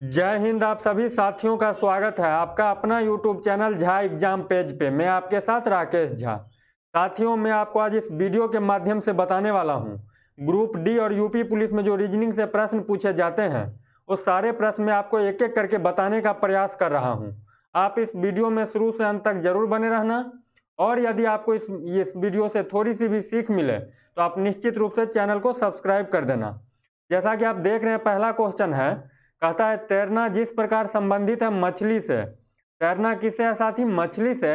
जय हिंद। आप सभी साथियों का स्वागत है आपका अपना YouTube channel Jha exam page पे। मैं आपके साथ राकेश झा। साथियों, मैं आपको आज इस वीडियो के माध्यम से बताने वाला हूं, ग्रुप डी और यूपी पुलिस में जो रीजनिंग से प्रश्न पूछे जाते हैं उस सारे प्रश्न में आपको एक एक करके बताने का प्रयास कर रहा हूं। आप इस वीडियो में शुरू से अंत तक जरूर बने रहना, और यदि आपको इस वीडियो से थोड़ी सी भी सीख मिले तो आप निश्चित रूप से चैनल को सब्सक्राइब कर देना। जैसा कि आप देख रहे हैं, पहला क्वेश्चन है, कहता है तैरना जिस प्रकार संबंधित है मछली से। तैरना किससे है साथी? मछली से।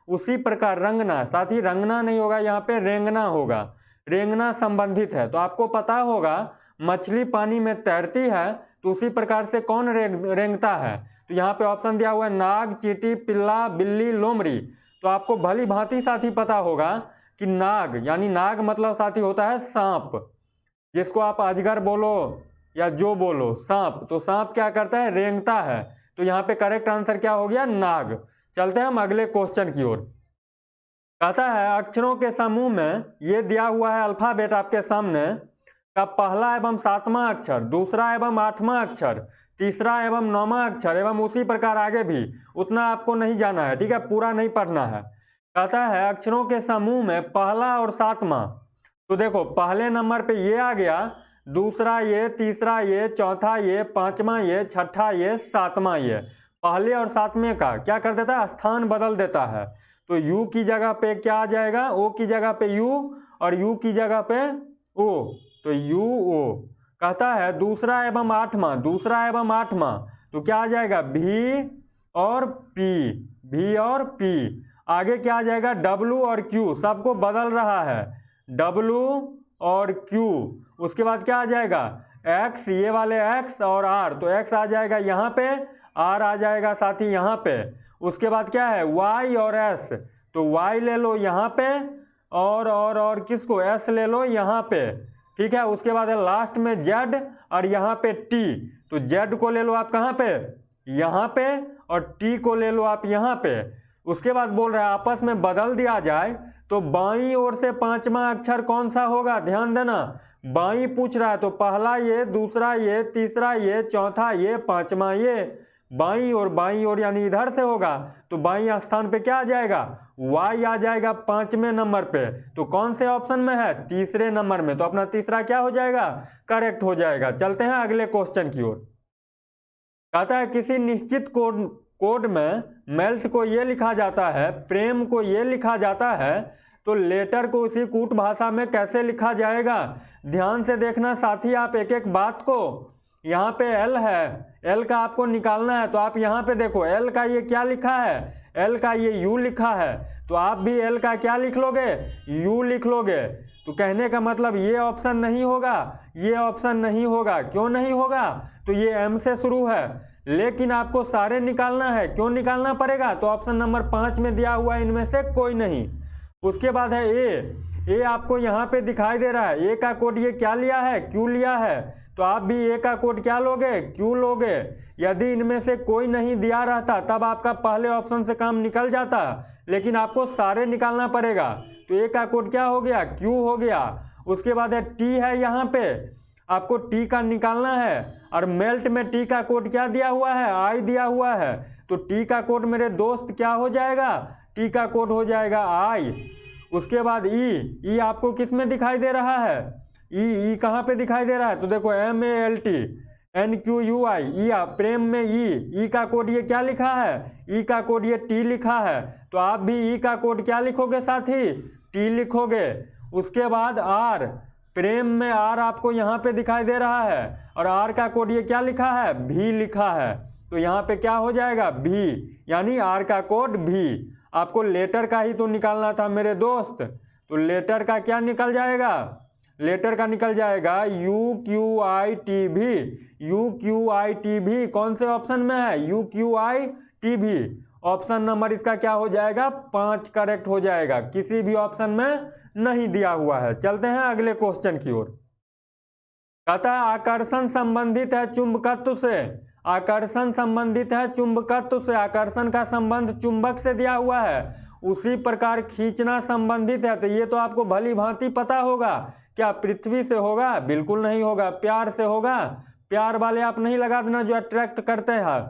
उसी प्रकार रंगना, साथी रंगना नहीं होगा, यहाँ पे रेंगना होगा। रेंगना संबंधित है, तो आपको पता होगा मछली पानी में तैरती है तो उसी प्रकार से कौन रेंगता है। तो यहाँ पे ऑप्शन दिया हुआ है नाग, चींटी, पिल्ला, बिल्ली, लोमड़ी। तो आपको भली भांति साथी पता होगा कि नाग, यानी नाग मतलब साथी होता है सांप, जिसको आप अजगर बोलो या जो बोलो, सांप। तो सांप क्या करता है? रेंगता है। तो यहाँ पे करेक्ट आंसर क्या हो गया? नाग। चलते हैं हम अगले क्वेश्चन की ओर। कहता है अक्षरों के समूह में ये दिया हुआ है अल्फाबेट आपके सामने का पहला एवं सातवां अक्षर, दूसरा एवं आठवां अक्षर, तीसरा एवं नौवां अक्षर एवं उसी प्रकार आगे भी। उतना आपको नहीं जाना है, ठीक है, पूरा नहीं पढ़ना है। कहता है अक्षरों के समूह में पहला और सातवां। तो देखो पहले नंबर पे ये आ गया, दूसरा ये, तीसरा ये, चौथा ये, पांचवा ये, छठा ये, सातवां ये। पहले और सातवें का क्या कर देता है? स्थान बदल देता है। तो यू की जगह पे क्या आ जाएगा? ओ की जगह पे यू, और यू की जगह पे ओ। तो यू ओ। कहता है दूसरा एवं आठवां, दूसरा एवं आठवां, तो क्या आ जाएगा? भी और पी, भी और पी। आगे क्या आ जाएगा? डब्लू और क्यू, सबको बदल रहा है, डब्लू और क्यू। उसके बाद क्या आ जाएगा? एक्स, ये वाले एक्स और आर, तो एक्स आ जाएगा यहाँ पे, आर आ जाएगा साथी यहाँ पे। उसके बाद क्या है? वाई और एस, तो वाई ले लो यहाँ पे, और किसको? एस ले लो यहाँ पे, ठीक है। उसके बाद लास्ट में जेड और यहाँ पे टी, तो जेड को ले लो आप कहाँ पे? यहाँ पे, और टी को ले लो आप यहाँ पे। उसके बाद बोल रहा है आपस में बदल दिया जाए तो बाईं ओर से पांचवा अक्षर कौन सा होगा? ध्यान देना, बाईं पूछ रहा है, तो पहला ये, दूसरा ये, तीसरा ये, चौथा ये, पांचवा ये। बाईं ओर यानी इधर से होगा, तो बाईं स्थान पे क्या आ जाएगा? वाई आ जाएगा पांचवें नंबर पे। तो कौन से ऑप्शन में है? तीसरे नंबर में। तो अपना तीसरा क्या हो जाएगा? करेक्ट हो जाएगा। चलते हैं अगले क्वेश्चन की ओर। कहता है किसी निश्चित कोड में मेल्ट को ये लिखा जाता है, प्रेम को ये लिखा जाता है, तो लेटर को उसी कूट भाषा में कैसे लिखा जाएगा? ध्यान से देखना साथी आप एक एक बात को। यहाँ पे एल है, एल का आपको निकालना है, तो आप यहाँ पे देखो एल का ये क्या लिखा है? एल का ये यू लिखा है, तो आप भी एल का क्या लिख लोगे? यू लिख लोगे। तो कहने का मतलब ये ऑप्शन नहीं होगा, ये ऑप्शन नहीं होगा। क्यों नहीं होगा? तो ये एम से शुरू है, लेकिन आपको सारे निकालना है। क्यों निकालना पड़ेगा? तो ऑप्शन नंबर 5 में दिया हुआ है इनमें से कोई नहीं। उसके बाद है ए आपको यहाँ पे दिखाई दे रहा है, ए का कोड ये क्या लिया है? क्यू लिया है, तो आप भी ए का कोड क्या लोगे? क्यू लोगे। यदि इनमें से कोई नहीं दिया रहता तब आपका पहले ऑप्शन से काम निकल जाता, लेकिन आपको सारे निकालना पड़ेगा। तो ए का कोड क्या हो गया? क्यू हो गया। उसके बाद है टी है, यहाँ पे आपको टी का निकालना है, और मेल्ट में टी का कोड क्या दिया हुआ है? आई दिया हुआ है। तो टी का कोड मेरे दोस्त क्या हो जाएगा? टी का कोड हो जाएगा आई। उसके बाद ई आपको किस में दिखाई दे रहा है? ई कहाँ पे दिखाई दे रहा है? तो देखो M A L T N Q U I, ई प्रेम में ई का कोड ये क्या लिखा है? ई का कोड ये टी लिखा है, तो आप भी ई का कोड क्या लिखोगे साथी? टी लिखोगे। उसके बाद आर, प्रेम में आर आपको यहाँ पे दिखाई दे रहा है, और आर का कोड ये क्या लिखा है? भी लिखा है, तो यहाँ पे क्या हो जाएगा? भी, यानी आर का कोड भी। आपको लेटर का ही तो निकालना था मेरे दोस्त, तो लेटर का क्या निकल जाएगा? लेटर का निकल जाएगा यू क्यू आई टी भी। यू क्यू आई टी भी कौन से ऑप्शन में है? यू क्यू आई टी भी। ऑप्शन नंबर इसका क्या हो जाएगा? 5 करेक्ट हो जाएगा, किसी भी ऑप्शन में नहीं दिया हुआ है। चलते हैं अगले क्वेश्चन की ओर। कहता है आकर्षण संबंधित है चुंबकत्व से। आकर्षण संबंधित है चुंबकत्व से, आकर्षण का संबंध चुंबक से दिया हुआ है। उसी प्रकार खींचना संबंधित है, तो ये तो आपको भली भांति पता होगा। क्या पृथ्वी से होगा? बिल्कुल नहीं होगा। प्यार से होगा? प्यार वाले आप नहीं लगा देना जो अट्रैक्ट करते हैं,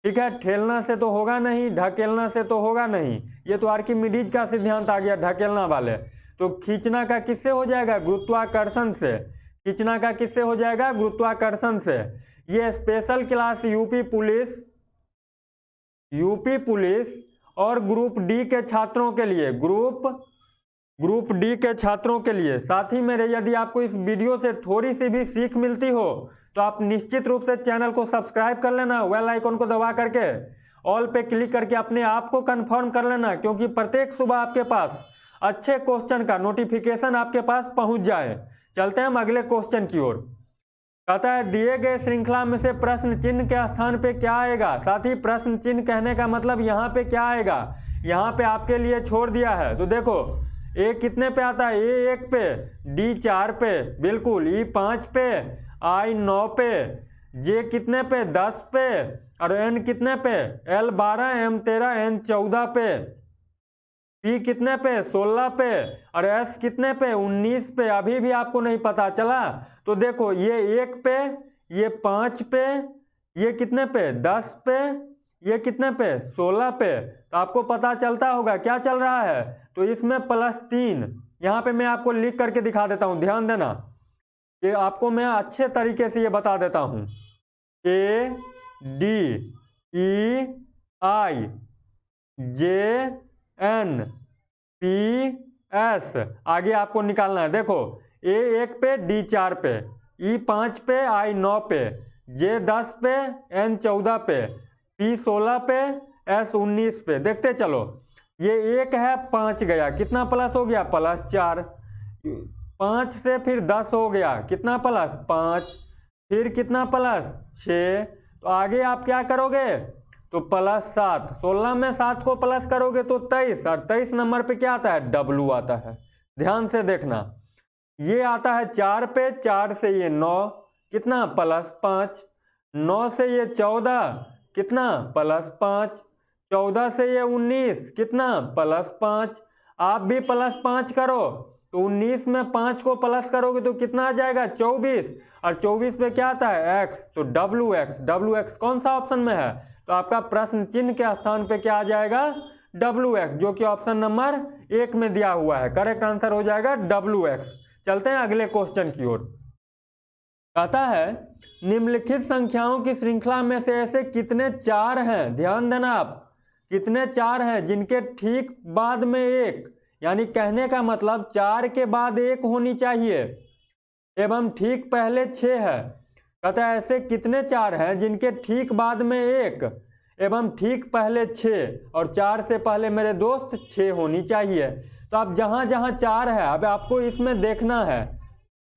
ठीक है। ठेलना से तो होगा नहीं, ढकेलना से तो होगा नहीं, ये तो आर्किमिडीज का सिद्धांत आ गया, ढकेलना वाले। तो खींचना का किससे हो जाएगा? गुरुत्वाकर्षण से। खींचना का किससे हो जाएगा? गुरुत्वाकर्षण से। ये स्पेशल क्लास यूपी पुलिस और ग्रुप डी के छात्रों के लिए, ग्रुप डी के छात्रों के लिए। साथी मेरे, यदि आपको इस वीडियो से थोड़ी सी भी सीख मिलती हो तो आप निश्चित रूप से चैनल को सब्सक्राइब कर लेना, बेल आइकन को दबा करके ऑल पे क्लिक करके अपने आप को कंफर्म कर लेना, क्योंकि प्रत्येक सुबह आपके पास अच्छे क्वेश्चन का नोटिफिकेशन आपके पास पहुंच जाए। चलते हैं हम अगले क्वेश्चन की ओर। कहता है दिए गए श्रृंखला में से प्रश्न चिन्ह के स्थान पे क्या आएगा? साथ ही प्रश्न चिन्ह कहने का मतलब यहाँ पे क्या आएगा, यहाँ पे आपके लिए छोड़ दिया है। तो देखो ए कितने पे आता है? ए 1 पे, डी 4 पे, बिल्कुल, ई 5 पे, आई 9 पे, जे कितने पे? 10 पे, और एन कितने पे? एल 12, एम 13, एन 14 पे, पी कितने पे? 16 पे, और एस कितने पे? 19 पे। अभी भी आपको नहीं पता चला? तो देखो ये 1 पे, ये 5 पे, ये कितने पे? 10 पे, ये कितने पे? 16 पे। तो आपको पता चलता होगा क्या चल रहा है। तो इसमें +3, यहाँ पे मैं आपको लिख करके दिखा देता हूँ, ध्यान देना, ये आपको मैं अच्छे तरीके से ये बता देता हूँ। A D E I J N P S, आगे आपको निकालना है। देखो ए 1 पे, डी 4 पे, ई 5 पे, आई 9 पे, जे 10 पे, एन 14 पे, पी 16 पे, एस 19 पे। देखते चलो, ये 1 है, 5 गया, कितना प्लस हो गया? +4। 5 से फिर 10 हो गया, कितना +5, फिर कितना +6। तो आगे आप क्या करोगे? तो +7। 16 में 7 को प्लस करोगे तो 23, और 23 नंबर पे क्या आता है? W आता है। ध्यान से देखना, ये आता है 4 पे, 4 से ये 9, कितना? +5, 9 से ये 14, कितना? +5, 14 से ये 19, कितना? +5। आप भी +5 करो, तो 19 में 5 को प्लस करोगे तो कितना आ जाएगा? 24, और 24 पे क्या आता है? x, तो WX कौन सा ऑप्शन में है? तो आपका प्रश्न चिन्ह के स्थान पे क्या आ जाएगा? WX, जो कि ऑप्शन नंबर 1 में दिया हुआ है। करेक्ट आंसर हो जाएगा WX। चलते हैं अगले क्वेश्चन की ओर। कहता है निम्नलिखित संख्याओं की श्रृंखला में से ऐसे कितने 4 हैं? ध्यान देना आप, कितने 4 हैं जिनके ठीक बाद में 1, यानी कहने का मतलब 4 के बाद 1 होनी चाहिए, एवं ठीक पहले 6 है। कहता है ऐसे कितने 4 हैं जिनके ठीक बाद में 1 एवं ठीक पहले 6, और 4 से पहले मेरे दोस्त 6 होनी चाहिए। तो अब जहाँ जहाँ 4 है, अब आपको इसमें देखना है,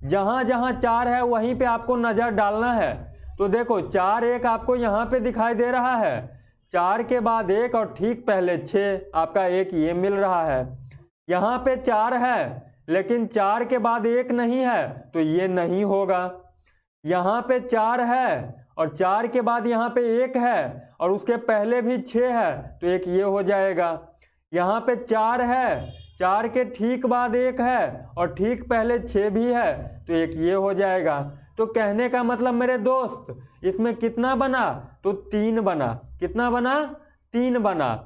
जहाँ जहाँ 4 है वहीं पे आपको नज़र डालना है। तो देखो 4 1 आपको यहाँ पे दिखाई दे रहा है, 4 के बाद 1 और ठीक पहले 6, आपका 1 ये मिल रहा है। यहाँ पे 4 है लेकिन 4 के बाद 1 नहीं है, तो ये नहीं होगा। यहाँ पे 4 है और 4 के बाद यहाँ पे 1 है और उसके पहले भी 6 है, तो 1 ये हो जाएगा। यहाँ पे 4 है, 4 के ठीक बाद 1 है और ठीक पहले 6 भी है, तो 1 ये हो जाएगा। तो कहने का मतलब मेरे दोस्त इसमें कितना बना? तो 3 बना। कितना बना? 3 बना,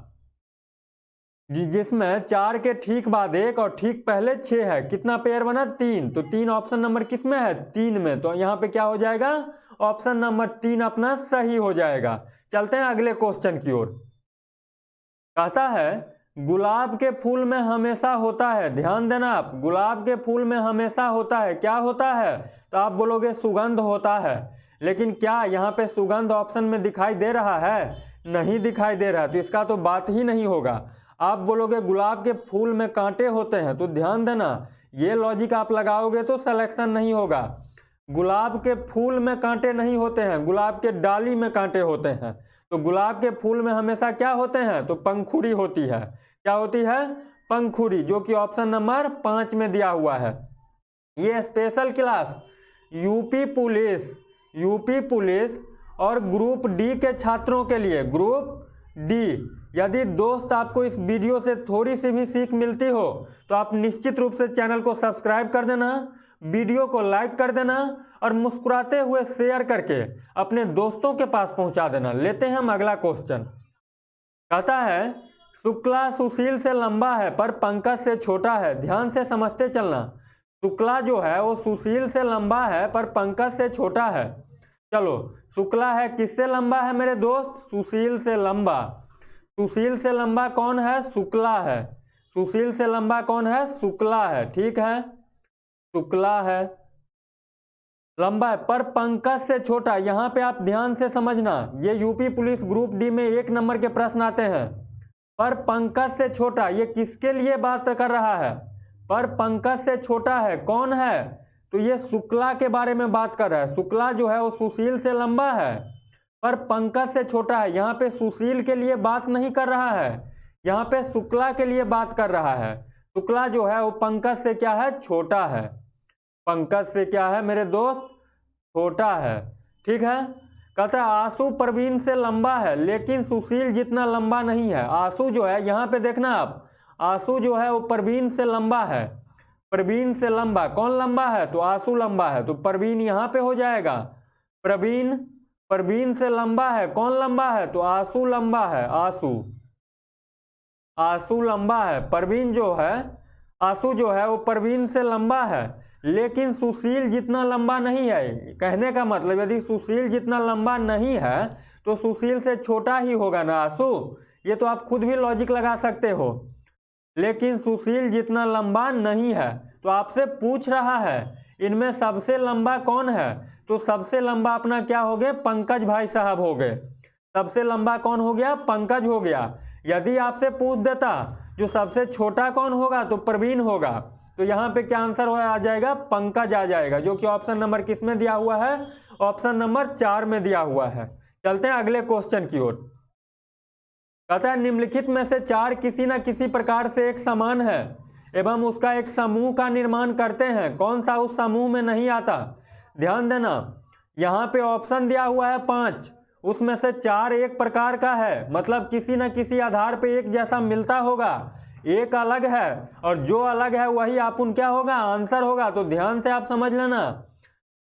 जिसमें 4 के ठीक बाद 1 और ठीक पहले 6 है। कितना पेयर बना? 3। तो 3 ऑप्शन नंबर किस में है? 3 में। तो यहाँ पे क्या हो जाएगा? ऑप्शन नंबर 3 अपना सही हो जाएगा। चलते हैं अगले क्वेश्चन की ओर। कहता है गुलाब के फूल में हमेशा होता है, ध्यान देना आप, गुलाब के फूल में हमेशा होता है, क्या होता है? तो आप बोलोगे सुगंध होता है, लेकिन क्या यहाँ पे सुगंध ऑप्शन में दिखाई दे रहा है? नहीं दिखाई दे रहा है, तो इसका तो बात ही नहीं होगा। आप बोलोगे गुलाब के फूल में कांटे होते हैं, तो ध्यान देना ये लॉजिक आप लगाओगे तो सिलेक्शन नहीं होगा। गुलाब के फूल में कांटे नहीं होते हैं, गुलाब के डाली में कांटे होते हैं। तो गुलाब के फूल में हमेशा क्या होते हैं? तो पंखुड़ी होती है। क्या होती है? पंखुड़ी, जो कि ऑप्शन नंबर 5 में दिया हुआ है। ये स्पेशल क्लास यूपी पुलिस और ग्रुप डी के छात्रों के लिए, ग्रुप डी। यदि दोस्त आपको इस वीडियो से थोड़ी सी भी सीख मिलती हो तो आप निश्चित रूप से चैनल को सब्सक्राइब कर देना, वीडियो को लाइक कर देना और मुस्कुराते हुए शेयर करके अपने दोस्तों के पास पहुंचा देना। लेते हैं हम अगला क्वेश्चन। कहता है शुक्ला सुशील से लंबा है पर पंकज से छोटा है। ध्यान से समझते चलना। शुक्ला जो है वो सुशील से लंबा है पर पंकज से छोटा है। चलो, शुक्ला है किससे लंबा है मेरे दोस्त? सुशील से लंबा। सुशील से लंबा कौन है? शुक्ला है। सुशील से लंबा कौन है? शुक्ला है। ठीक है, शुक्ला है, लंबा है, पर पंकज से छोटा। यहां पे आप ध्यान से समझना, ये यूपी पुलिस ग्रुप डी में 1 नंबर के प्रश्न आते हैं। पर पंकज से छोटा, ये किसके लिए बात कर रहा है? पर पंकज से छोटा है, कौन है? तो ये शुक्ला के बारे में बात कर रहा है। शुक्ला जो है वो सुशील से लंबा है पर पंकज से छोटा है। यहाँ पे सुशील के लिए बात नहीं कर रहा है, यहाँ पे शुक्ला के लिए बात कर रहा है। शुक्ला जो है वो पंकज से क्या है? छोटा है। पंकज से क्या है मेरे दोस्त? छोटा है। ठीक है, कहता है आशु प्रवीण से लंबा है लेकिन सुशील जितना लंबा नहीं है। आशु जो है, यहाँ पे देखना आप, आशु जो है वो प्रवीण से लंबा है। प्रवीण से लंबा, कौन लंबा है? तो आशु लंबा है, तो प्रवीण यहाँ पे हो जाएगा। प्रवीण, प्रवीण से लंबा है, कौन लंबा है? तो आशु लंबा है। आशु, आशु लंबा है। प्रवीण जो है, आशु जो है वो प्रवीण से लंबा है लेकिन सुशील जितना लंबा नहीं है। कहने का मतलब यदि सुशील जितना लंबा नहीं है तो सुशील से छोटा ही होगा ना आशु। ये तो आप खुद भी लॉजिक लगा सकते हो। लेकिन सुशील जितना लंबा नहीं है, तो आपसे पूछ रहा है इनमें सबसे लंबा कौन है? तो सबसे लंबा अपना क्या हो गए? पंकज भाई साहब हो गए। सबसे लंबा कौन हो गया? पंकज हो गया। यदि आपसे पूछ देता जो सबसे छोटा कौन होगा, तो प्रवीण होगा। तो यहाँ पे क्या आंसर आ जाएगा? पंकज आ जाएगा, जो कि ऑप्शन नंबर किस में दिया हुआ है? ऑप्शन नंबर 4 में दिया हुआ है। चलते हैं अगले क्वेश्चन की ओर। कहता है निम्नलिखित में से 4 किसी न किसी प्रकार से एक समान है एवं उसका एक समूह का निर्माण करते हैं। कौन सा उस समूह में नहीं आता? ध्यान देना, यहाँ पे ऑप्शन दिया हुआ है 5, उसमें से 4 एक प्रकार का है, मतलब किसी न किसी आधार पे एक जैसा मिलता होगा, एक अलग है, और जो अलग है वही आप क्या होगा? आंसर होगा। तो ध्यान से आप समझ लेना,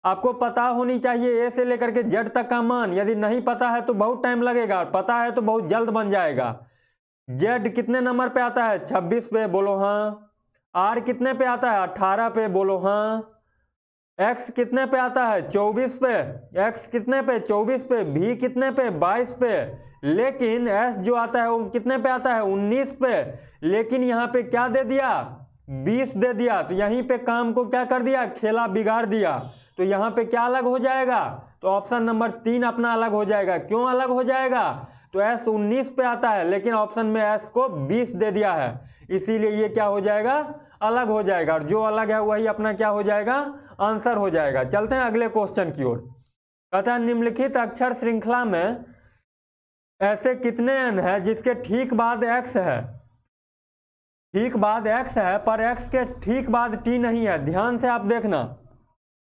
आपको पता होनी चाहिए ए से लेकर के जेड तक का मान। यदि नहीं पता है तो बहुत टाइम लगेगा, और पता है तो बहुत जल्द बन जाएगा। जेड कितने नंबर पे आता है? 26 पे, बोलो हाँ। आर कितने पे आता है? 18 पे, बोलो हाँ। एक्स कितने पे आता है? 24 पे। एक्स कितने पे? 24 पे। भी कितने पे? 22 पे। लेकिन एस जो आता है वो कितने पे आता है? 19 पे। लेकिन यहाँ पे क्या दे दिया? 20 दे दिया। तो यहीं पे काम को क्या कर दिया? खेला बिगाड़ दिया। तो यहाँ पे क्या अलग हो जाएगा? तो ऑप्शन नंबर 3 अपना अलग हो जाएगा। क्यों अलग हो जाएगा? तो एस 19 पे आता है लेकिन ऑप्शन में एस को 20 दे दिया है, इसीलिए ये क्या हो जाएगा? अलग हो जाएगा, और जो अलग है वही अपना क्या हो जाएगा? आंसर हो जाएगा। चलते हैं अगले क्वेश्चन की ओर। कहता है निम्नलिखित अक्षर श्रृंखला में ऐसे कितने n है जिसके ठीक बाद x है? ठीक बाद x है पर x के ठीक बाद t नहीं है। ध्यान से आप देखना,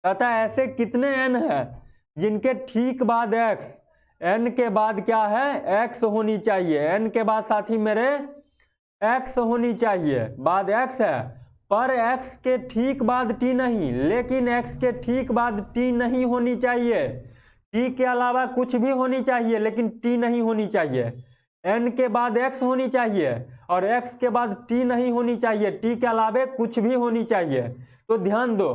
कहता है ऐसे कितने n है जिनके ठीक बाद x, n के बाद क्या है? x होनी चाहिए। n के बाद साथी मेरे x होनी चाहिए, बाद x है, पर x के ठीक बाद t नहीं। लेकिन x के ठीक बाद t नहीं होनी चाहिए, t के अलावा कुछ भी होनी चाहिए लेकिन t नहीं होनी चाहिए। n के बाद x होनी चाहिए और x के बाद t नहीं होनी चाहिए, t के अलावे कुछ भी होनी चाहिए। तो ध्यान दो,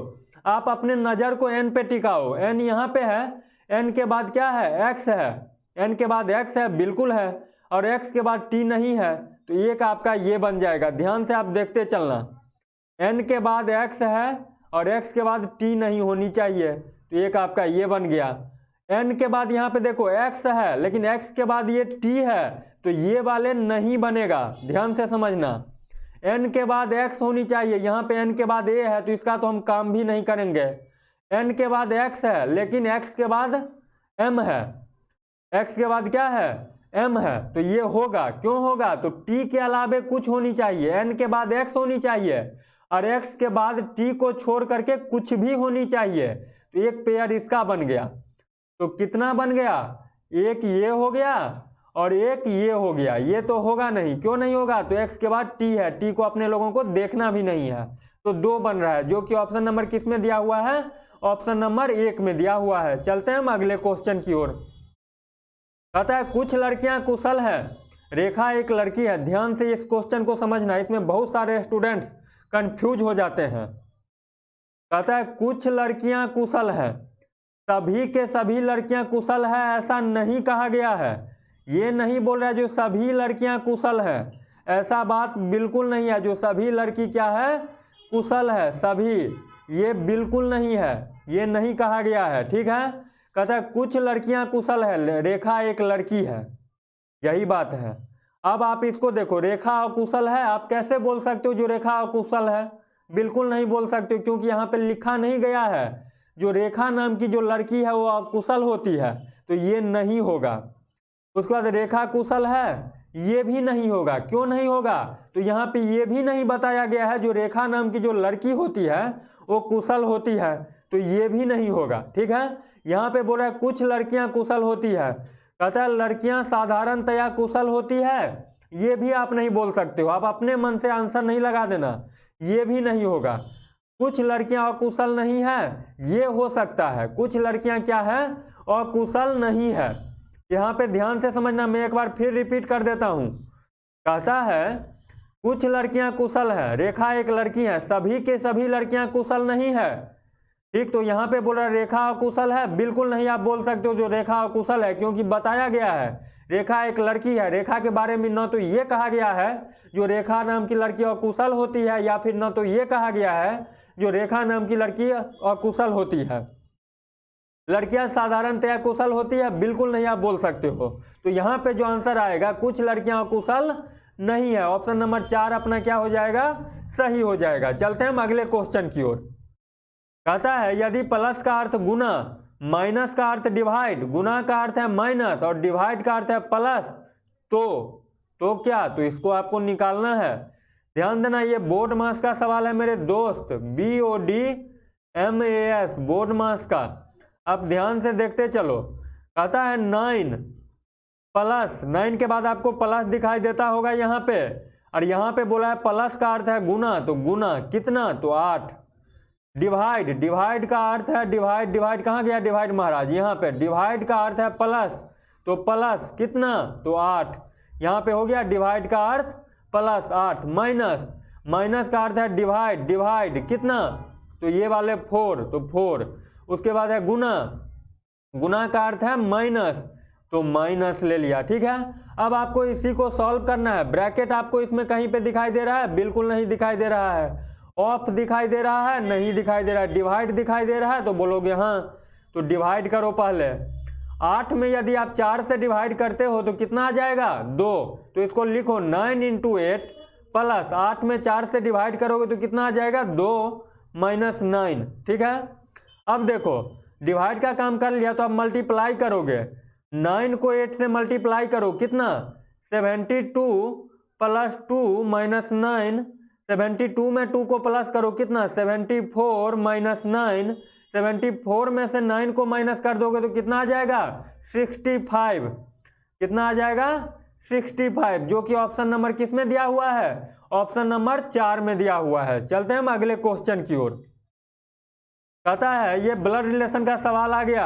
आप अपने नज़र को n पे टिकाओ। n यहाँ पे है, n के बाद क्या है? x है। n के बाद x है, बिल्कुल है, और x के बाद t नहीं है, तो एक आपका ये बन जाएगा। ध्यान से आप देखते चलना, n के बाद x है और x के बाद t नहीं होनी चाहिए, तो एक आपका ये बन गया। n के बाद यहाँ पे देखो x है लेकिन x के बाद ये t है, तो ये वाले नहीं बनेगा। ध्यान से समझना, n के बाद x होनी चाहिए, यहाँ पे n के बाद a है तो इसका तो हम काम भी नहीं करेंगे। n के बाद x है लेकिन x के बाद m है, x के बाद क्या है? m है, तो ये होगा। क्यों होगा? तो t के अलावे कुछ होनी चाहिए, n के बाद x होनी चाहिए और x के बाद t को छोड़ करके कुछ भी होनी चाहिए, तो एक पेयर इसका बन गया। तो कितना बन गया? एक ये हो गया और एक ये हो गया। ये तो होगा नहीं। क्यों नहीं होगा? तो x के बाद t है, t को अपने लोगों को देखना भी नहीं है, तो 2 बन रहा है, जो कि ऑप्शन नंबर किस में दिया हुआ है? ऑप्शन नंबर 1 में दिया हुआ है। चलते हैं हम अगले क्वेश्चन की ओर। कहता है कुछ लड़कियां कुशल है। रेखा एक लड़की है। ध्यान से इस क्वेश्चन को समझना, इसमें बहुत सारे स्टूडेंट्स कंफ्यूज हो जाते हैं। कहता है कुछ लड़कियां कुशल है, सभी के सभी लड़कियां कुशल है ऐसा नहीं कहा गया है। ये नहीं बोल रहा है जो सभी लड़कियां कुशल है, ऐसा बात बिल्कुल नहीं है। जो सभी लड़की क्या है, कुशल है, सभी, ये बिल्कुल नहीं है, ये नहीं कहा गया है। ठीक है, कहता है कुछ लड़कियां कुशल है, रेखा एक लड़की है, यही बात है। अब आप इसको देखो, रेखा अकुशल है, आप कैसे बोल सकते हो जो रेखा अकुशल है? बिल्कुल नहीं बोल सकते हो, क्योंकि यहाँ पे लिखा नहीं गया है जो रेखा नाम की जो लड़की है वो अकुशल होती है, तो ये नहीं होगा। उसके बाद रेखा कुशल है, ये भी नहीं होगा। क्यों नहीं होगा? तो यहाँ पे ये भी नहीं बताया गया है जो रेखा नाम की जो लड़की होती है वो कुशल होती है, तो ये भी नहीं होगा। ठीक है, यहाँ पे बोल रहा है कुछ लड़कियां कुशल होती है, कहता है लड़कियां साधारणतया कुशल होती है, ये भी आप नहीं बोल सकते हो। आप अपने मन से आंसर नहीं लगा देना, ये भी नहीं होगा। कुछ लड़कियां अकुशल नहीं है, ये हो सकता है। कुछ लड़कियां क्या है, अकुशल नहीं है। यहाँ पे ध्यान से समझना, मैं एक बार फिर रिपीट कर देता हूँ। कहता है कुछ लड़कियां कुशल है, रेखा एक लड़की है, सभी के सभी लड़कियां कुशल नहीं है। ठीक, तो यहाँ पे बोल रहा है रेखा अकुशल है, बिल्कुल नहीं आप बोल सकते हो जो रेखा अकुशल है, क्योंकि बताया गया है रेखा एक लड़की है। रेखा के बारे में न तो ये कहा गया है जो रेखा नाम की लड़की अकुशल होती है, या फिर न तो ये कहा गया है जो रेखा नाम की लड़की अकुशल होती है। लड़कियां साधारणतया कुशल होती है, बिल्कुल नहीं आप बोल सकते हो। तो यहाँ पे जो आंसर आएगा कुछ लड़कियां अकुशल नहीं है, ऑप्शन नंबर 4 अपना क्या हो जाएगा, सही हो जाएगा। चलते हैं हम अगले क्वेश्चन की ओर। कहता है यदि प्लस का अर्थ गुना, माइनस का अर्थ डिवाइड, गुना का अर्थ है माइनस और डिवाइड का अर्थ है प्लस, तो क्या, तो इसको आपको निकालना है। ध्यान देना, ये बोर्ड मास का सवाल है मेरे दोस्त, BODMAS, बोर्ड मास का। अब ध्यान से देखते चलो। कहता है 9 प्लस, 9 के बाद आपको प्लस दिखाई देता होगा यहाँ पे, और यहाँ पे बोला है प्लस का अर्थ है गुना, तो गुना कितना, तो 8। डिवाइड, डिवाइड का अर्थ है डिवाइड, डिवाइड कहाँ गया डिवाइड महाराज, यहाँ पे डिवाइड का अर्थ है प्लस, तो प्लस कितना, तो 8। यहाँ पे हो गया डिवाइड का अर्थ प्लस 8। माइनस, माइनस का अर्थ है डिवाइड, डिवाइड कितना, तो ये वाले 4, तो 4। उसके बाद है गुना, गुना का अर्थ है माइनस, तो माइनस ले लिया। ठीक है, अब आपको इसी को सॉल्व करना है। ब्रैकेट आपको इसमें कहीं पे दिखाई दे रहा है, बिल्कुल नहीं दिखाई दे रहा है। ऑफ दिखाई दे रहा है, नहीं दिखाई दे रहा है। डिवाइड दिखाई दे रहा है, तो बोलोगे हाँ, तो डिवाइड करो पहले। 8 में यदि आप 4 से डिवाइड करते हो तो कितना आ जाएगा, 2, तो इसको लिखो 9 × 8 प्लस 8 में 4 से डिवाइड करोगे तो कितना आ जाएगा, 2 - 9। ठीक है, अब देखो डिवाइड का काम कर लिया, तो आप मल्टीप्लाई करोगे। 9 को 8 से मल्टीप्लाई करो, कितना, 72 + 2 - 9, 72 में 2 को प्लस करो, कितना, 74 - 9, 74 में से 9 को माइनस कर दोगे तो कितना आ जाएगा, 65। कितना आ जाएगा, 65, जो कि ऑप्शन नंबर किस में दिया हुआ है, ऑप्शन नंबर 4 में दिया हुआ है। चलते हैं हम अगले क्वेश्चन की ओर। कहता है ये ब्लड रिलेशन का सवाल आ गया।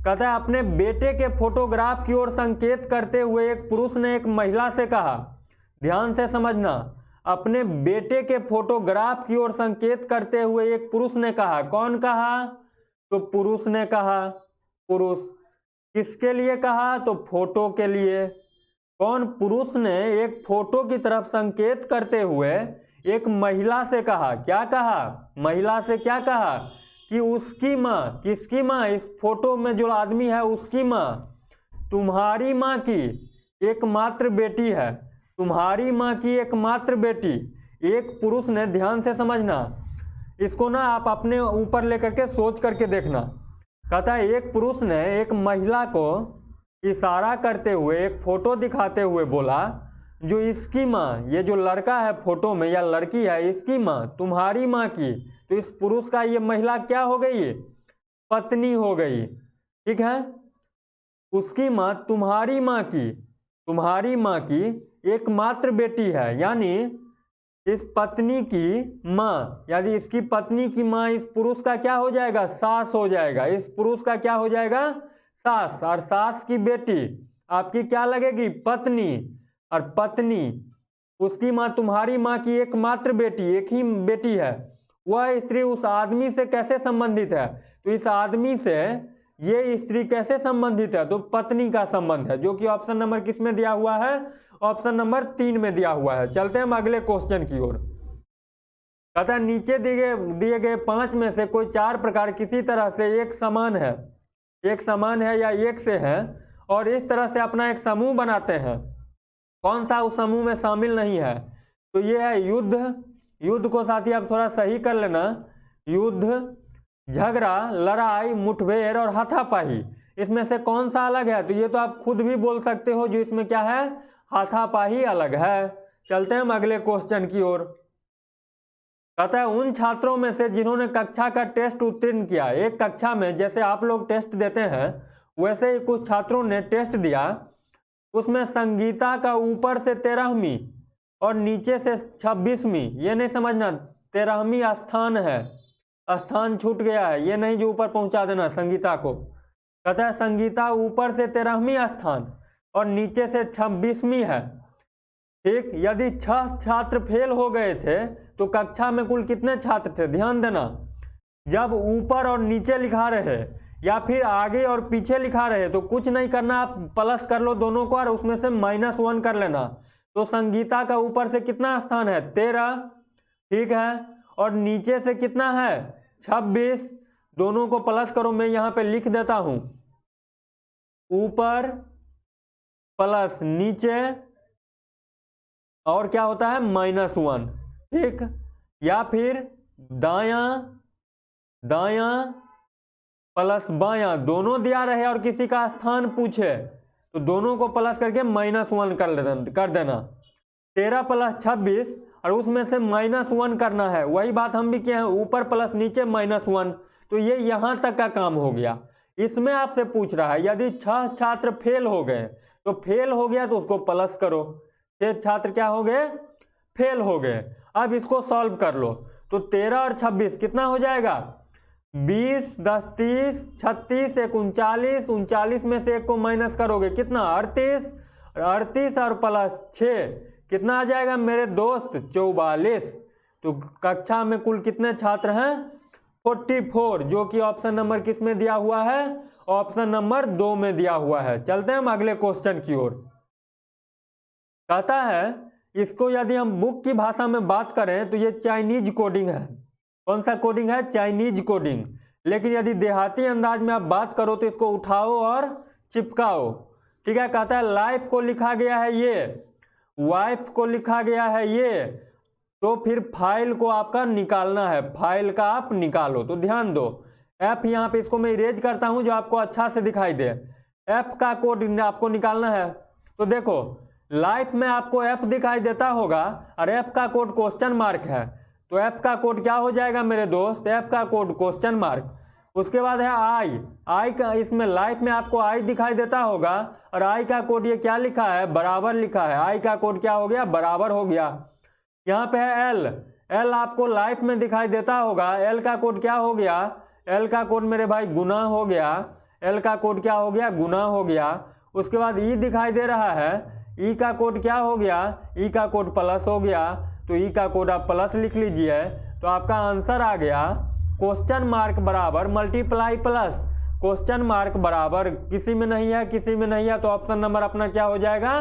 कहता है अपने बेटे के फोटोग्राफ की ओर संकेत करते हुए एक पुरुष ने एक महिला से कहा, ध्यान से समझना, अपने बेटे के फोटोग्राफ की ओर संकेत करते हुए एक पुरुष ने कहा, कौन कहा, तो पुरुष ने कहा। पुरुष किसके लिए कहा, तो फोटो के लिए। कौन, पुरुष ने एक फोटो की तरफ संकेत करते हुए एक महिला से कहा, क्या कहा, महिला से क्या कहा, कि उसकी माँ, किसकी माँ, इस फोटो में जो आदमी है उसकी माँ, तुम्हारी माँ की एकमात्र बेटी है, तुम्हारी माँ की एकमात्र बेटी। एक पुरुष ने, ध्यान से समझना इसको ना, आप अपने ऊपर लेकर के सोच करके देखना। कहता है एक पुरुष ने एक महिला को इशारा करते हुए एक फोटो दिखाते हुए बोला, जो इसकी माँ, ये जो लड़का है फोटो में या लड़की है, इसकी माँ, तुम्हारी माँ की, तो इस पुरुष का ये महिला क्या हो गई, पत्नी हो गई। ठीक है, उसकी माँ तुम्हारी माँ की, तुम्हारी माँ की एकमात्र बेटी है, यानी इस पत्नी की माँ, यानी इसकी पत्नी की माँ इस पुरुष का क्या हो जाएगा, सास हो जाएगा। इस पुरुष का क्या हो जाएगा, सास। और सास की बेटी आपकी क्या लगेगी, पत्नी। और पत्नी उसकी माँ, तुम्हारी माँ की एकमात्र बेटी, एक ही बेटी है, वह स्त्री उस आदमी से कैसे संबंधित है, तो इस आदमी से ये स्त्री कैसे संबंधित है, तो पत्नी का संबंध है, जो कि ऑप्शन नंबर किस में दिया हुआ है, ऑप्शन नंबर 3 में दिया हुआ है। चलते हैं हम अगले क्वेश्चन की ओर। कहता है नीचे दिए गए 5 में से कोई 4 प्रकार किसी तरह से एक समान है या एक से है और इस तरह से अपना एक समूह बनाते हैं, कौन सा उस समूह में शामिल नहीं है, तो ये है युद्ध को साथी आप थोड़ा सही कर लेना, युद्ध, झगड़ा, लड़ाई, मुठभेड़ और हाथापाई, इसमें से कौन सा अलग है, तो ये तो आप खुद भी बोल सकते हो, जो इसमें क्या है, हाथापाई अलग है। चलते हैं हम अगले क्वेश्चन की ओर। कहता है उन छात्रों में से जिन्होंने कक्षा का टेस्ट उत्तीर्ण किया, एक कक्षा में जैसे आप लोग टेस्ट देते हैं वैसे ही कुछ छात्रों ने टेस्ट दिया, उसमें संगीता का ऊपर से 13वीं और नीचे से 26वीं, ये नहीं समझना 13वीं स्थान है, स्थान छूट गया है, ये नहीं जो ऊपर पहुंचा देना संगीता को। कहता है संगीता ऊपर से 13वीं स्थान और नीचे से 26वीं है, ठीक। यदि 6 छात्र फेल हो गए थे तो कक्षा में कुल कितने छात्र थे, ध्यान देना, जब ऊपर और नीचे लिखा रहे या फिर आगे और पीछे लिखा रहे तो कुछ नहीं करना, आप प्लस कर लो दोनों को और उसमें से -1 कर लेना। तो संगीता का ऊपर से कितना स्थान है, 13, ठीक है, और नीचे से कितना है, 26, दोनों को प्लस करो, मैं यहाँ पे लिख देता हूं, ऊपर प्लस नीचे और क्या होता है -1, ठीक। या फिर दायां प्लस बायां दोनों दिया रहे और किसी का स्थान पूछे तो दोनों को प्लस करके -1 कर देना, 13 + 26 और उसमें से -1 करना है, वही बात हम भी किए हैं, ऊपर प्लस नीचे -1, तो ये यहां तक का काम हो गया। इसमें आपसे पूछ रहा है यदि 6 छात्र फेल हो गए, तो फेल हो गया तो उसको प्लस करो, 6 छात्र क्या हो गए, फेल हो गए। अब इसको सॉल्व कर लो, तो 13 और 26 कितना हो जाएगा, 20, 10, 30, 36, 1 39, 39 में से 1 को माइनस करोगे कितना, 38, 38 और प्लस 6 कितना आ जाएगा मेरे दोस्त, 44। तो कक्षा में कुल कितने छात्र हैं, 44, जो कि ऑप्शन नंबर किस में दिया हुआ है, ऑप्शन नंबर 2 में दिया हुआ है। चलते हैं हम अगले क्वेश्चन की ओर। कहता है इसको यदि हम बुक की भाषा में बात करें तो ये चाइनीज कोडिंग है, कौन सा कोडिंग है, चाइनीज कोडिंग। लेकिन यदि देहाती अंदाज में आप बात करो तो इसको उठाओ और चिपकाओ, ठीक है। कहता है लाइफ को लिखा गया है ये, वाइफ को लिखा गया है ये, तो फिर फाइल को आपका निकालना है, फाइल का आप निकालो। तो ध्यान दो, एफ यहाँ पे इसको मैं इरेज करता हूं जो आपको अच्छा से दिखाई दे, एफ का कोड आपको निकालना है। तो देखो लाइफ में आपको एफ दिखाई देता होगा और एफ का कोड क्वेश्चन मार्क है, तो एफ का कोड क्या हो जाएगा मेरे दोस्त, एफ का कोड क्वेश्चन मार्क। उसके बाद है आई का, इसमें लाइफ में आपको आई दिखाई देता होगा और आई का कोड ये क्या लिखा है, बराबर लिखा है, आई का कोड क्या हो गया, बराबर हो गया। यहाँ पे है एल आपको लाइफ में दिखाई देता होगा, एल का कोड क्या हो गया, एल का कोड मेरे भाई गुना हो गया, एल का कोड क्या हो गया, गुना हो गया। उसके बाद ई दिखाई दे रहा है, ई का कोड क्या हो गया, ई का कोड प्लस हो गया, तो ई का कोड आप प्लस लिख लीजिए। तो आपका आंसर आ गया क्वेश्चन मार्क बराबर मल्टीप्लाई प्लस, क्वेश्चन मार्क बराबर किसी में नहीं है, किसी में नहीं है, तो ऑप्शन नंबर अपना क्या हो जाएगा,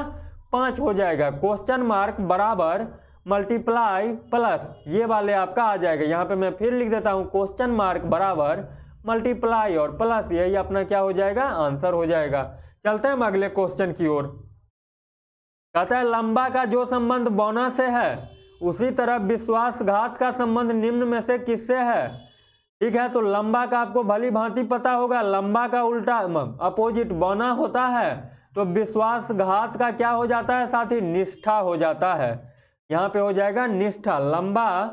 5 हो जाएगा। क्वेश्चन मार्क बराबर मल्टीप्लाई प्लस, ये वाले आपका आ जाएगा। यहाँ पे मैं फिर लिख देता हूँ, क्वेश्चन मार्क बराबर मल्टीप्लाई और प्लस, यही अपना क्या हो जाएगा, आंसर हो जाएगा। चलते हैं हम अगले क्वेश्चन की ओर। कहता है लंबा का जो संबंध बौना से है उसी तरह विश्वासघात का संबंध निम्न में से किससे है, ठीक है। तो लंबा का आपको भली भांति पता होगा, लंबा का उल्टा अपोजिट बौना होता है, तो विश्वासघात का क्या हो जाता है साथी, निष्ठा हो जाता है। यहाँ पे हो जाएगा निष्ठा, लंबा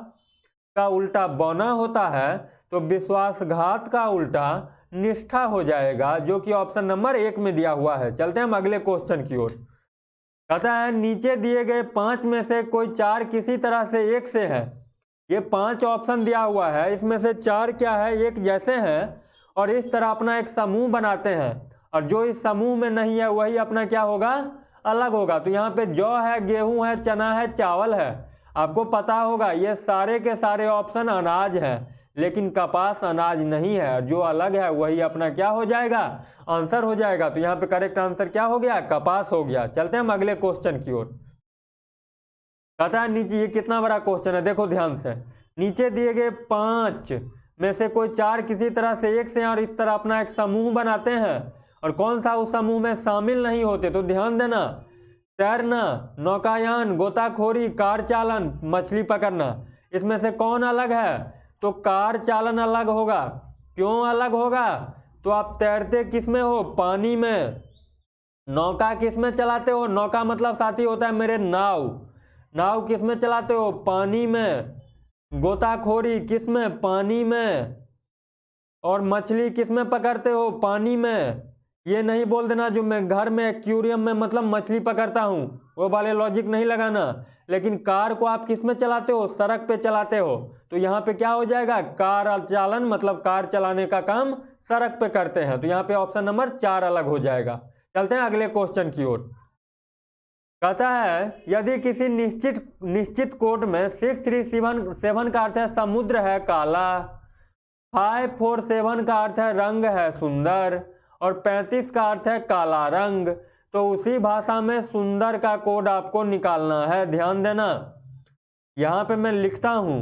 का उल्टा बौना होता है तो विश्वासघात का उल्टा निष्ठा हो जाएगा, जो कि ऑप्शन नंबर 1 में दिया हुआ है। चलते हैं हम अगले क्वेश्चन की ओर। कहता है नीचे दिए गए 5 में से कोई 4 किसी तरह से एक से है। ये 5 ऑप्शन दिया हुआ है, इसमें से 4 क्या है, एक जैसे हैं और इस तरह अपना एक समूह बनाते हैं, और जो इस समूह में नहीं है वही अपना क्या होगा, अलग होगा। तो यहाँ पे जौ है, गेहूं है, चना है, चावल है। आपको पता होगा ये सारे के सारे ऑप्शन अनाज है, लेकिन कपास अनाज नहीं है। जो अलग है वही अपना क्या हो जाएगा, आंसर हो जाएगा। तो यहाँ पे करेक्ट आंसर क्या हो गया, कपास हो गया। चलते हैं हम अगले क्वेश्चन की ओर। कहता है नीचे, ये कितना बड़ा क्वेश्चन है, देखो ध्यान से। नीचे दिए गए 5 में से कोई 4 किसी तरह से एक से और इस तरह अपना एक समूह बनाते हैं, और कौन सा उस समूह में शामिल नहीं होते। तो ध्यान देना, तैरना, नौकायान, गोताखोरी, कार चालन, मछली पकड़ना, इसमें से कौन अलग है। तो कार चालन अलग होगा। क्यों अलग होगा, तो आप तैरते किस में हो, पानी में। नौका किस में चलाते हो, नौका मतलब साथी होता है मेरे नाव। नाव किस में चलाते हो, पानी में। गोताखोरी किस में, पानी में। और मछली किस में पकड़ते हो, पानी में। ये नहीं बोल देना जो मैं घर में एक्वेरियम में मतलब मछली पकड़ता हूँ, वो वाले लॉजिक नहीं लगाना। लेकिन कार को आप किस में चलाते हो, सड़क पे चलाते हो। तो यहाँ पे क्या हो जाएगा, कार चालन मतलब कार चलाने का काम सड़क पे करते हैं। तो यहाँ पे ऑप्शन नंबर 4 अलग हो जाएगा। चलते हैं अगले क्वेश्चन की ओर। कहता है यदि किसी निश्चित कोड में 637 का अर्थ है समुद्र है काला, 547 का अर्थ है रंग है सुंदर, और 35 का अर्थ है काला रंग, तो उसी भाषा में सुंदर का कोड आपको निकालना है। ध्यान देना, यहां पे मैं लिखता हूं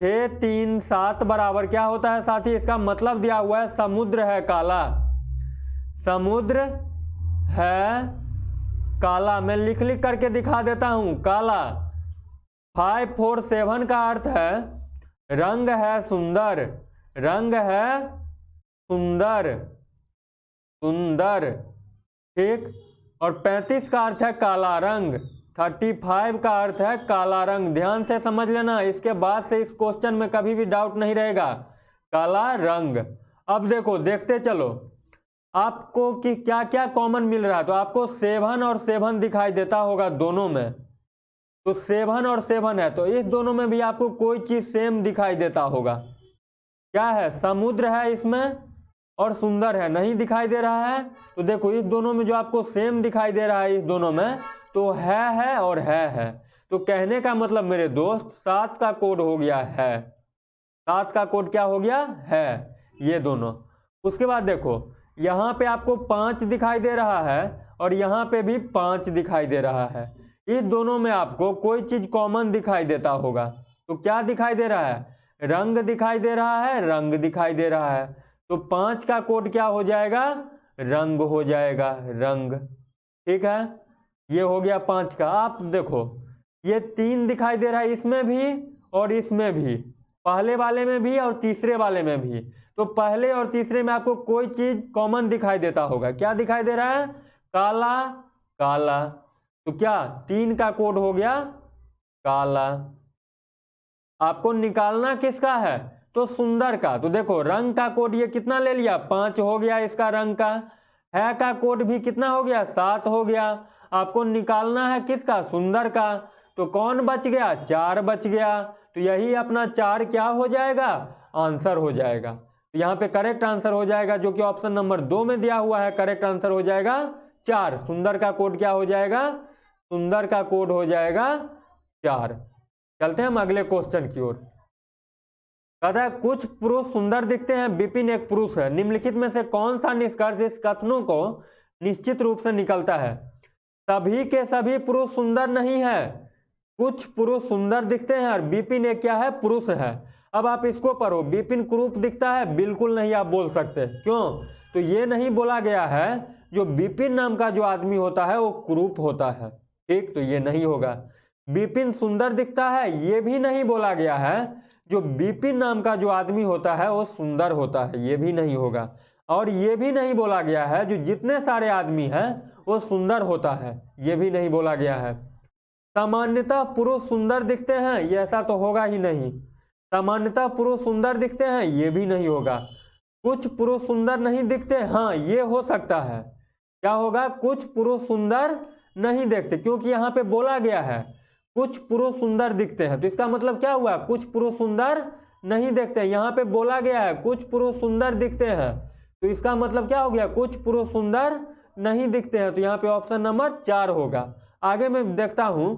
6 3 7 बराबर क्या होता है साथी, इसका मतलब दिया हुआ है समुद्र है काला। समुद्र है काला, मैं लिख करके दिखा देता हूं काला। 547 का अर्थ है रंग है सुंदर, रंग है सुंदर, सुंदर, ठीक। और 35 का अर्थ है काला रंग, 35 का अर्थ है काला रंग। ध्यान से समझ लेना, इसके बाद से इस क्वेश्चन में कभी भी डाउट नहीं रहेगा, काला रंग। अब देखो, देखते चलो आपको कि क्या क्या कॉमन मिल रहा है। तो आपको 7 और 7 दिखाई देता होगा दोनों में। तो 7 और 7 है, तो इस दोनों में भी आपको कोई चीज सेम दिखाई देता होगा। क्या है, समुद्र है इसमें और सुंदर है, नहीं दिखाई दे रहा है। तो देखो इस दोनों में जो आपको सेम दिखाई दे रहा है, इस दोनों में तो है और है। तो कहने का मतलब मेरे दोस्त 7 का कोड हो गया है, 7 का कोड क्या हो गया है, ये दोनों। उसके बाद देखो यहाँ पे आपको 5 दिखाई दे रहा है और यहाँ पे भी 5 दिखाई दे रहा है। इस दोनों में आपको कोई चीज कॉमन दिखाई देता होगा। तो क्या दिखाई दे रहा है, रंग दिखाई दे रहा है, रंग दिखाई दे रहा है। तो 5 का कोड क्या हो जाएगा, रंग हो जाएगा, रंग, ठीक है। ये हो गया 5 का। आप देखो ये 3 दिखाई दे रहा है इसमें भी और इसमें भी, पहले वाले में भी और तीसरे वाले में भी। तो पहले और तीसरे में आपको कोई चीज कॉमन दिखाई देता होगा। क्या दिखाई दे रहा है, काला काला। तो क्या 3 का कोड हो गया काला। आपको निकालना किसका है, तो सुंदर का। तो देखो रंग का कोड ये कितना ले लिया, 5 हो गया इसका रंग का। है का कोड भी कितना हो गया, 7 हो गया। आपको निकालना है किसका, सुंदर का। तो कौन बच गया, 4 बच गया। तो यही अपना 4 क्या हो जाएगा, आंसर हो जाएगा। तो यहाँ पे करेक्ट आंसर हो जाएगा जो कि ऑप्शन नंबर 2 में दिया हुआ है। करेक्ट आंसर हो जाएगा 4। सुंदर का कोड क्या हो जाएगा, सुंदर का कोड हो जाएगा 4। चलते हैं हम अगले क्वेश्चन की ओर। कहता है कुछ पुरुष सुंदर दिखते हैं, विपिन एक पुरुष है। निम्नलिखित में से कौन सा निष्कर्ष इस कथनों को निश्चित रूप से निकलता है। सभी के सभी पुरुष सुंदर नहीं है, कुछ पुरुष सुंदर दिखते हैं और विपिन एक क्या है, पुरुष है। अब आप इसको पढ़ो, विपिन कुरूप दिखता है, बिल्कुल नहीं आप बोल सकते। क्यों, तो ये नहीं बोला गया है जो विपिन नाम का जो आदमी होता है वो कुरूप होता है, ठीक। तो ये नहीं होगा। विपिन सुंदर दिखता है, ये भी नहीं बोला गया है जो विपिन नाम का जो आदमी होता है वो सुंदर होता है, ये भी नहीं होगा। और ये भी नहीं बोला गया है जो जितने सारे आदमी हैं वो सुंदर होता है, ये भी नहीं बोला गया है। सामान्यतः पुरुष सुंदर दिखते हैं, ये ऐसा तो होगा ही नहीं। सामान्यतः पुरुष सुंदर दिखते हैं, ये भी नहीं होगा। कुछ पुरुष सुंदर नहीं दिखते, हाँ ये हो सकता है। क्या होगा, कुछ पुरुष सुंदर नहीं देखते, क्योंकि यहाँ पे बोला गया है कुछ पुरुष सुंदर दिखते हैं, तो इसका मतलब क्या हुआ, कुछ पुरुष सुंदर नहीं दिखते। यहाँ पे बोला गया है कुछ पुरुष सुंदर दिखते हैं, तो इसका मतलब क्या हो गया, कुछ पुरुष सुंदर नहीं दिखते हैं। तो यहाँ पे ऑप्शन नंबर 4 होगा। आगे मैं देखता हूँ,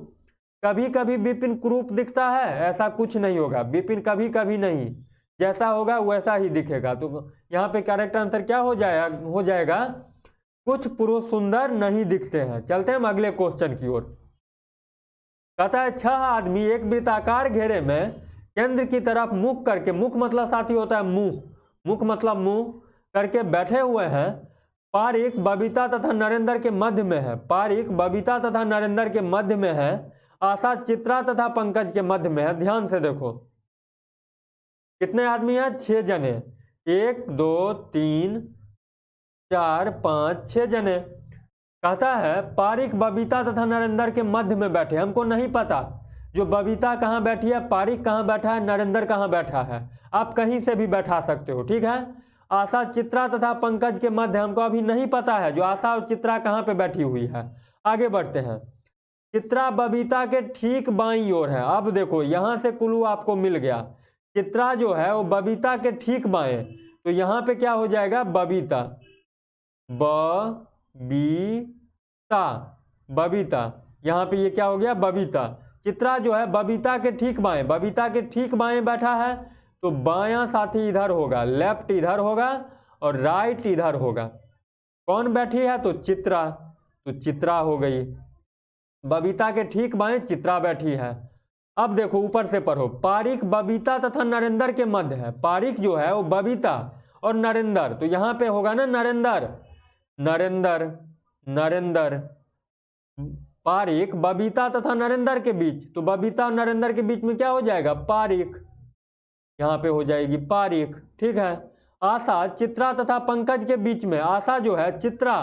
कभी कभी विपिन कुरूप दिखता है, ऐसा कुछ नहीं होगा, विपिन कभी कभी नहीं, जैसा होगा वैसा ही दिखेगा। तो यहाँ पे करेक्ट आंसर क्या हो जाएगा, कुछ पुरुष सुंदर नहीं दिखते हैं। चलते हैं हम अगले क्वेश्चन की ओर। कहता है 6 आदमी एक वृत्ताकार घेरे में केंद्र की तरफ मुख करके, मुख मतलब साथी होता है मुंह, मुख मतलब मुंह करके बैठे हुए हैं। पारिक बबीता तथा नरेंद्र के मध्य में है, पारिक बबीता तथा नरेंद्र के मध्य में है, आशा चित्रा तथा पंकज के मध्य में है। ध्यान से देखो कितने आदमी हैं, 6 जने, 1 2 3 4 5 6 जने। कहता है पारिक बबीता तथा नरेंद्र के मध्य में बैठे, हमको नहीं पता जो बबीता कहाँ बैठी है, पारिक कहाँ बैठा है, नरेंद्र कहाँ बैठा है, आप कहीं से भी बैठा सकते हो, ठीक है। आशा चित्रा तथा पंकज के मध्य, हमको अभी नहीं पता है जो आशा और चित्रा कहाँ पे बैठी हुई है। आगे बढ़ते हैं, चित्रा बबीता के ठीक बाईं ओर है। अब देखो यहाँ से क्लू आपको मिल गया, चित्रा जो है वो बबीता के ठीक बाएं, तो यहाँ पे क्या हो जाएगा, बबीता, बबीता, बबीता, यहाँ पे ये क्या हो गया, बबीता। चित्रा जो है बबीता के ठीक बाएं, बबीता के ठीक बाएं बैठा है, तो बायां साथी इधर होगा, लेफ्ट इधर होगा और राइट इधर होगा। कौन बैठी है, तो चित्रा, तो चित्रा हो गई, बबीता के ठीक बाएं चित्रा बैठी है। अब देखो ऊपर से पढ़ो, पारिक बबीता तथा नरेंद्र के मध्य है, पारिक जो है वो बबीता और नरेंद्र, तो यहाँ पे होगा ना नरेंद्र, नरेंद्र, नरेंद्र, पारिक बबीता तथा नरेंद्र के बीच, तो बबीता और नरेंद्र के बीच में क्या हो जाएगा, पारिक, यहाँ पे हो जाएगी पारिक, ठीक है। आशा चित्रा तथा पंकज के बीच में, आशा जो है चित्रा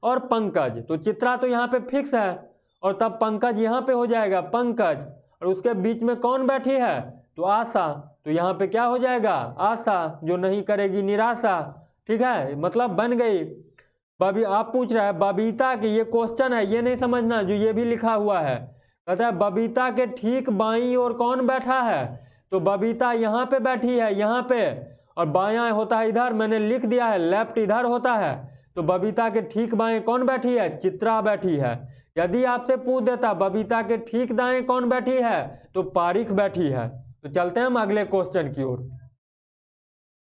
और पंकज, तो चित्रा तो यहाँ पे फिक्स है और तब पंकज यहाँ पे हो जाएगा पंकज, और उसके बीच में कौन बैठी है, तो आशा, तो यहाँ पे क्या हो जाएगा, आशा, जो नहीं करेगी निराशा, ठीक है, मतलब बन गई। आप पूछ रहे हैं बबीता के, ये क्वेश्चन है, ये नहीं समझना जो ये भी लिखा हुआ है। कहता है बबीता के ठीक बाईं ओर कौन बैठा है, तो बबीता यहाँ पे बैठी है, यहाँ पे, और बायां होता है इधर, मैंने लिख दिया है लेफ्ट इधर होता है, तो बबीता के ठीक बाएं कौन बैठी है, चित्रा बैठी है। यदि आपसे पूछ देता बबीता के ठीक दाएं कौन बैठी है, तो पारिक बैठी है। तो चलते हैं हम अगले क्वेश्चन की ओर।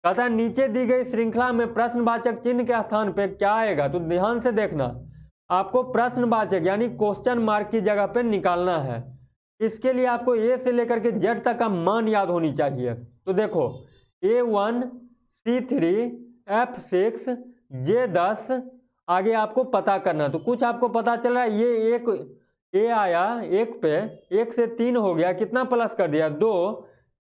कहता है नीचे दी गई श्रृंखला में प्रश्नवाचक चिन्ह के स्थान पे क्या आएगा, तो ध्यान से देखना, आपको प्रश्नवाचक यानी क्वेश्चन मार्क की जगह पे निकालना है। इसके लिए आपको ए से लेकर के जेड तक का मान याद होनी चाहिए। तो देखो A1 C3 F6 J10 आगे आपको पता करना, तो कुछ आपको पता चल रहा है, ये एक ए आया, एक पे 1 से 3 हो गया, कितना प्लस कर दिया 2,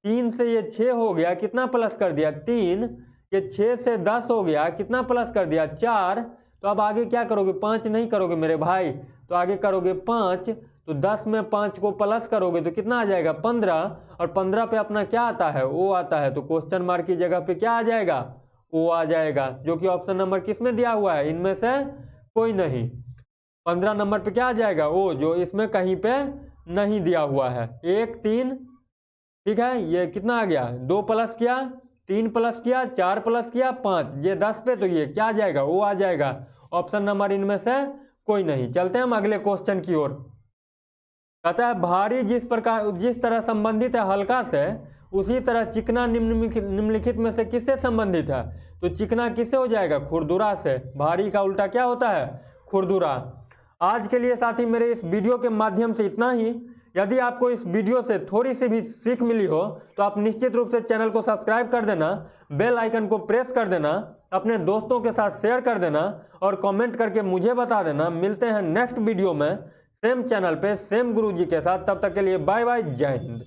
3 से ये 6 हो गया, कितना प्लस कर दिया 3, ये 6 से 10 हो गया, कितना प्लस कर दिया 4। तो अब आगे क्या करोगे, 5 नहीं करोगे मेरे भाई, तो आगे करोगे 5, तो 10 में 5 को प्लस करोगे तो कितना आ जाएगा 15, और 15 पे अपना क्या आता है, ओ आता है, तो क्वेश्चन मार्क की जगह पे क्या आ जाएगा, ओ आ जाएगा, जो कि ऑप्शन नंबर किस में दिया हुआ है, इनमें से कोई नहीं। 15 नंबर पे क्या आ जाएगा, ओ, जो इसमें कहीं पे नहीं दिया हुआ है। 1 3, ठीक है, ये कितना आ गया, 2 प्लस किया, 3 प्लस किया, 4 प्लस किया 5, ये 10 पे, तो ये क्या आ जाएगा, ओ आ जाएगा। ऑप्शन नंबर इनमें से कोई नहीं। चलते हैं हम अगले क्वेश्चन की ओर। कहता है भारी जिस तरह संबंधित है हल्का से, उसी तरह चिकना निम्नलिखित में से किससे संबंधित है, तो चिकना किससे हो जाएगा, खुरदुरा से। भारी का उल्टा क्या होता है, खुरदुरा। आज के लिए साथी मेरे इस वीडियो के माध्यम से इतना ही। यदि आपको इस वीडियो से थोड़ी सी भी सीख मिली हो तो आप निश्चित रूप से चैनल को सब्सक्राइब कर देना, बेल आइकन को प्रेस कर देना, अपने दोस्तों के साथ शेयर कर देना और कमेंट करके मुझे बता देना। मिलते हैं नेक्स्ट वीडियो में सेम चैनल पे सेम गुरुजी के साथ, तब तक के लिए बाय बाय, जय हिंद।